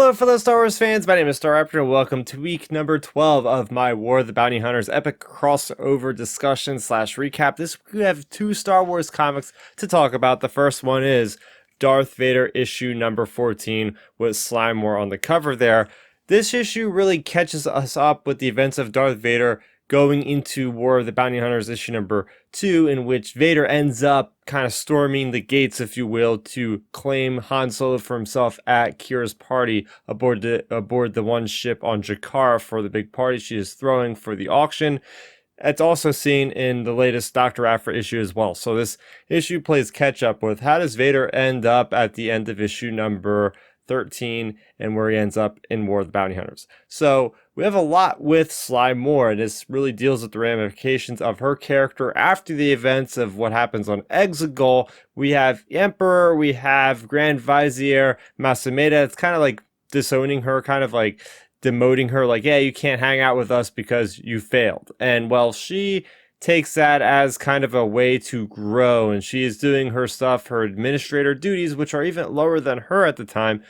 Hello fellow Star Wars fans, my name is Starrapter and welcome to week number 12 of my War of the Bounty Hunters epic crossover discussion slash recap. This week we have two Star Wars comics to talk about. The first one is Darth Vader issue number 14 with Sly Moore on the cover there. This issue really catches us up with the events of Darth Vader going into War of the Bounty Hunters issue number 2, in which Vader ends up kind of storming the gates, if you will, to claim Han Solo for himself at Kira's party aboard the one ship on Jakara for the big party she is throwing for the auction. It's also seen in the latest Dr. Aphra issue as well. So this issue plays catch up with how does Vader end up at the end of issue number 13 and where he ends up in War of the Bounty Hunters. So we have a lot with Sly Moore, and this really deals with the ramifications of her character after the events of what happens on Exegol. We have Emperor, we have Grand Vizier Masameda. It's kind of like disowning her, kind of like demoting her, like, yeah, you can't hang out with us because you failed. And well, she takes that as kind of a way to grow, and she is doing her stuff, her administrator duties, which are even lower than her at the time,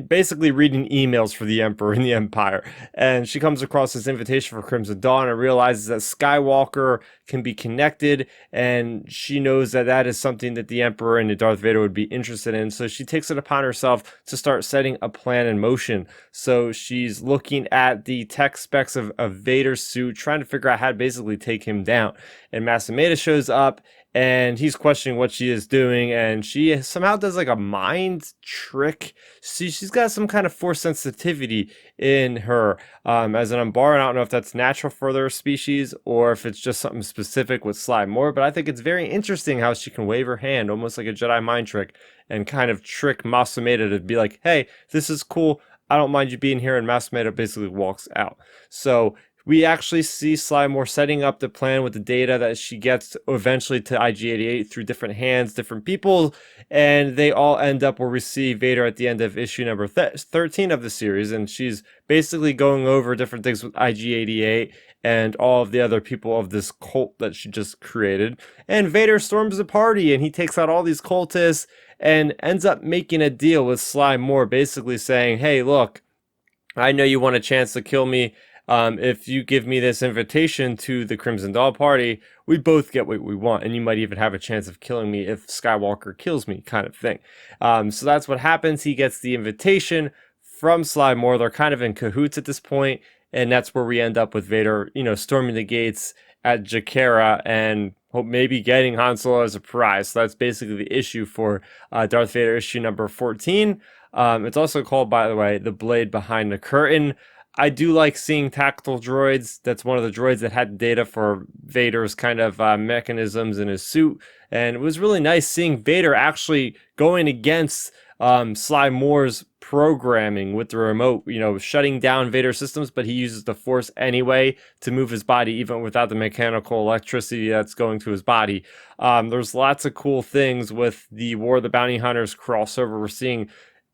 basically reading emails for the Emperor and the Empire. And she comes across this invitation for Crimson Dawn and realizes that Skywalker can be connected, and she knows that that is something that the Emperor and Darth Vader would be interested in. So she takes it upon herself to start setting a plan in motion. So she's looking at the tech specs of Vader's suit, trying to figure out how to basically take him down. And Masameda shows up, and he's questioning what she is doing, and she somehow does like a mind trick. She's got some kind of force sensitivity in her. As an Umbaran, I don't know if that's natural for their species or if it's just something specific with Sly Moore, but I think it's very interesting how she can wave her hand, almost like a Jedi mind trick, and kind of trick Masameda to be like, hey, this is cool, I don't mind you being here, and Masameda basically walks out. So we actually see Sly Moore setting up the plan with the data that she gets eventually to IG-88 through different hands, different people, and they all end up where we see Vader at the end of issue number 13 of the series, and she's basically going over different things with IG-88 and all of the other people of this cult that she just created. And Vader storms the party, and he takes out all these cultists and ends up making a deal with Sly Moore, basically saying, hey, look, I know you want a chance to kill me. If you give me this invitation to the Crimson Dawn party, we both get what we want, and you might even have a chance of killing me if Skywalker kills me, kind of thing. So that's what happens. He gets the invitation from Sly Moore. They're kind of in cahoots at this point, and that's where we end up with Vader, storming the gates at Jakara and maybe getting Han Solo as a prize. So that's basically the issue for Darth Vader issue number 14. It's also called, by the way, The Blade Behind the Curtain. I do like seeing tactical droids. That's one of the droids that had data for Vader's kind of mechanisms in his suit. And it was really nice seeing Vader actually going against Sly Moore's programming with the remote, shutting down Vader's systems, but he uses the Force anyway to move his body, even without the mechanical electricity that's going to his body. There's lots of cool things with the War of the Bounty Hunters crossover. We're seeing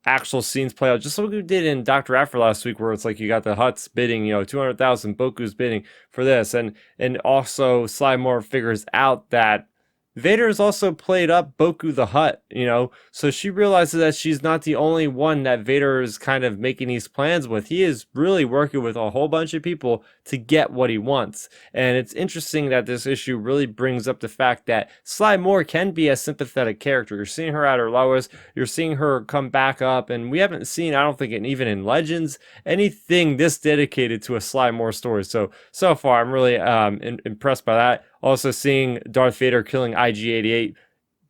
actual scenes play out, just like we did in Dr. Aphra last week, where it's like you got the Hutts bidding, 200,000, Boku's bidding for this, and also Sly Moore figures out that Vader has also played up Boku the Hutt, so she realizes that she's not the only one that Vader is kind of making these plans with. He is really working with a whole bunch of people to get what he wants. And it's interesting that this issue really brings up the fact that Sly Moore can be a sympathetic character. You're seeing her at her lowest, you're seeing her come back up, and we haven't seen, I don't think, even in Legends, anything this dedicated to a Sly Moore story. So far, I'm really impressed by that. Also seeing Darth Vader killing IG-88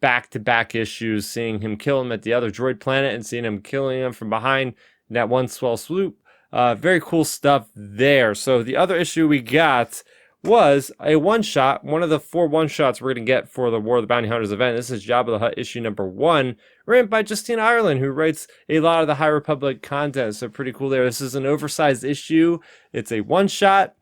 back-to-back issues, seeing him kill him at the other droid planet and seeing him killing him from behind in that one swell swoop. Very cool stuff there. So the other issue we got was a one-shot, one of the 4 one-shots we're going to get for the War of the Bounty Hunters event. This is Jabba the Hutt issue number 1, written by Justine Ireland, who writes a lot of the High Republic content, so pretty cool there. This is an oversized issue. It's a one-shot,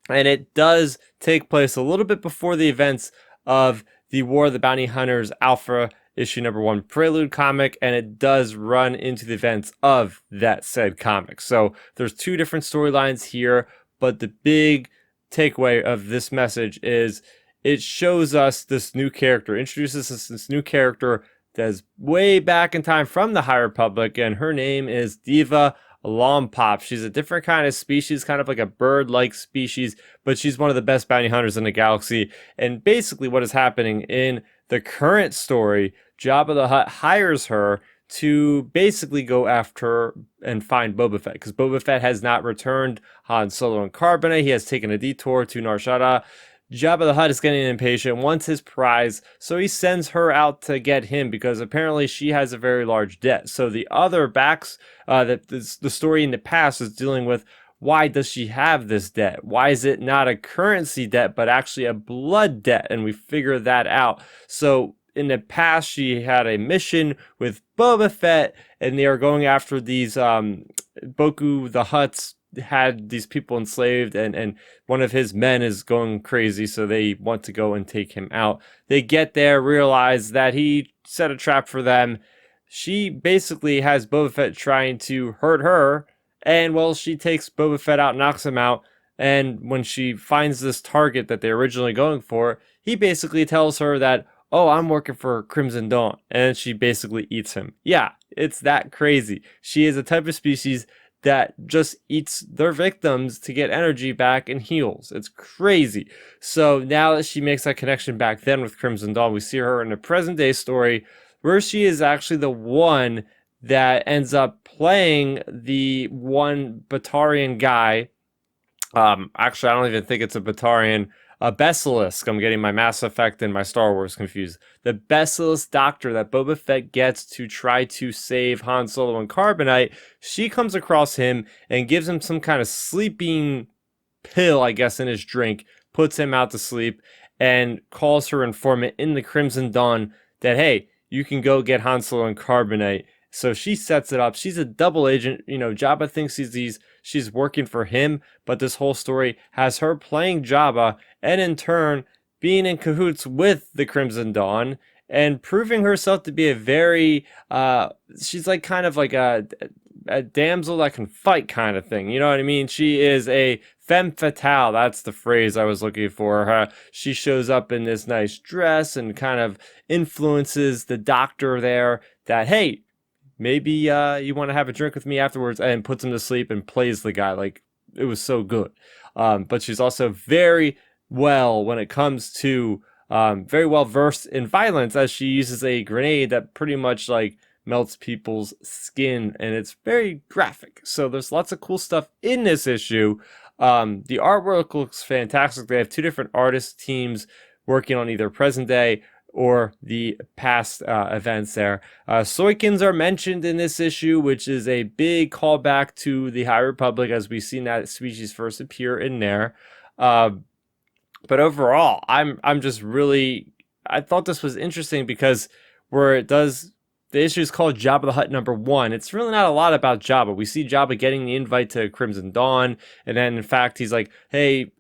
and it does take place a little bit before the events of the War of the Bounty Hunters Alpha issue number 1 prelude comic, and it does run into the events of that said comic. So there's 2 different storylines here, but the big takeaway of this message is it shows us this new character, introduces us this new character that's way back in time from the High Republic, and her name is Deva Lompop. She's a different kind of species, kind of like a bird-like species, but she's one of the best bounty hunters in the galaxy. And basically what is happening in the current story, Jabba the Hutt hires her to basically go after and find Boba Fett, because Boba Fett has not returned Han Solo and Carbonite. He has taken a detour to Nar Shaddaa. Jabba the Hutt is getting impatient, wants his prize, so he sends her out to get him because apparently she has a very large debt. So the other the story in the past is dealing with, why does she have this debt? Why is it not a currency debt, but actually a blood debt? And we figure that out. So in the past, she had a mission with Boba Fett, and they are going after these Boku the Hutts had these people enslaved, and one of his men is going crazy, so they want to go and take him out. They get there, realize that he set a trap for them. She basically has Boba Fett trying to hurt her, and well, she takes Boba Fett out, knocks him out, and when she finds this target that they're originally going for, he basically tells her that, oh, I'm working for Crimson Dawn, and she basically eats him. Yeah, it's that crazy. She is a type of species that just eats their victims to get energy back and heals. It's crazy. So now that she makes that connection back then with Crimson Dawn, we see her in a present day story where she is actually the one that ends up playing the one Batarian guy. Actually, I don't even think it's a Batarian. A Basilisk. I'm getting my Mass Effect and my Star Wars confused. The Basilisk doctor that Boba Fett gets to try to save Han Solo and Carbonite, she comes across him and gives him some kind of sleeping pill, I guess, in his drink, puts him out to sleep, and calls her informant in the Crimson Dawn that, hey, you can go get Han Solo and Carbonite. So she sets it up. She's a double agent. You know, Jabba thinks she's working for him, but this whole story has her playing Jabba and in turn being in cahoots with the Crimson Dawn and proving herself to be a very, she's like kind of like a damsel that can fight kind of thing. You know what I mean? She is a femme fatale. That's the phrase I was looking for. She shows up in this nice dress and kind of influences the doctor there that, hey, maybe you want to have a drink with me afterwards, and puts him to sleep and plays the guy. Like, it was so good. But she's also very well when it comes to very well versed in violence, as she uses a grenade that pretty much like melts people's skin, and it's very graphic. So there's lots of cool stuff in this issue. The artwork looks fantastic. They have two different artist teams working on either present day or the past events there. Soykins are mentioned in this issue, which is a big callback to the High Republic, as we've seen that species first appear in there. But overall, I'm just really, I thought this was interesting because where it does, the issue is called Jabba the Hutt #1. It's really not a lot about Jabba. We see Jabba getting the invite to Crimson Dawn, and then in fact he's like, hey,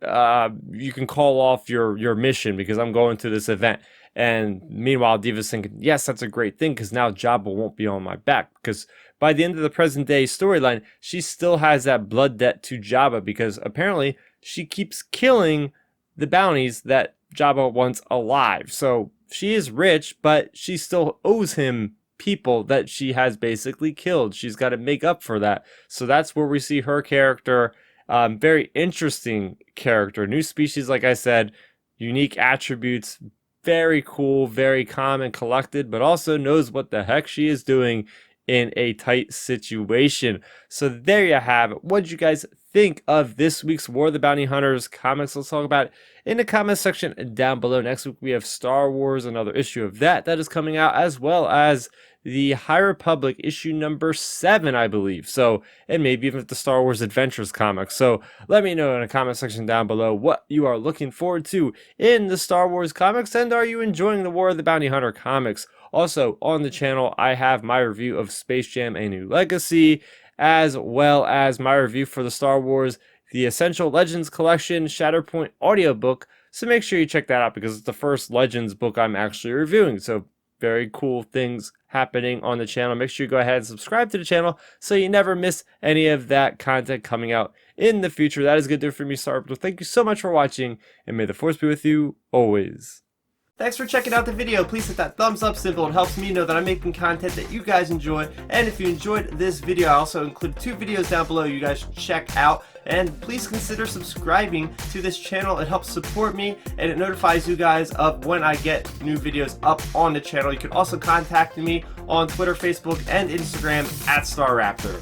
you can call off your mission because I'm going to this event. And meanwhile, Deva's thinking, yes, that's a great thing because now Jabba won't be on my back. Because by the end of the present day storyline, she still has that blood debt to Jabba because apparently she keeps killing the bounties that Jabba wants alive. So she is rich, but she still owes him people that she has basically killed. She's got to make up for that. So that's where we see her character. Very interesting character. New species, like I said, unique attributes. Very cool, very calm and collected, but also knows what the heck she is doing in a tight situation. So there you have it. What did you guys think of this week's War of the Bounty Hunters comics? Let's talk about it in the comment section down below. Next week we have Star Wars, another issue of that is coming out, as well as the High Republic issue #7, I believe. So, and maybe even the Star Wars Adventures comics. So let me know in the comment section down below what you are looking forward to in the Star Wars comics, and are you enjoying the War of the Bounty Hunter comics? Also on the channel, I have my review of Space Jam: A New Legacy, as well as my review for the Star Wars The Essential Legends Collection Shatterpoint audiobook. So make sure you check that out because it's the first Legends book I'm actually reviewing. So very cool things happening on the channel. Make sure you go ahead and subscribe to the channel so you never miss any of that content coming out in the future. That is good to do for me, Starrapter. Thank you so much for watching, and may the Force be with you always. Thanks for checking out the video. Please hit that thumbs up symbol. It helps me know that I'm making content that you guys enjoy. And if you enjoyed this video, I also include 2 videos down below you guys should check out. And please consider subscribing to this channel. It helps support me and it notifies you guys of when I get new videos up on the channel. You can also contact me on Twitter, Facebook, and Instagram at Starrapter.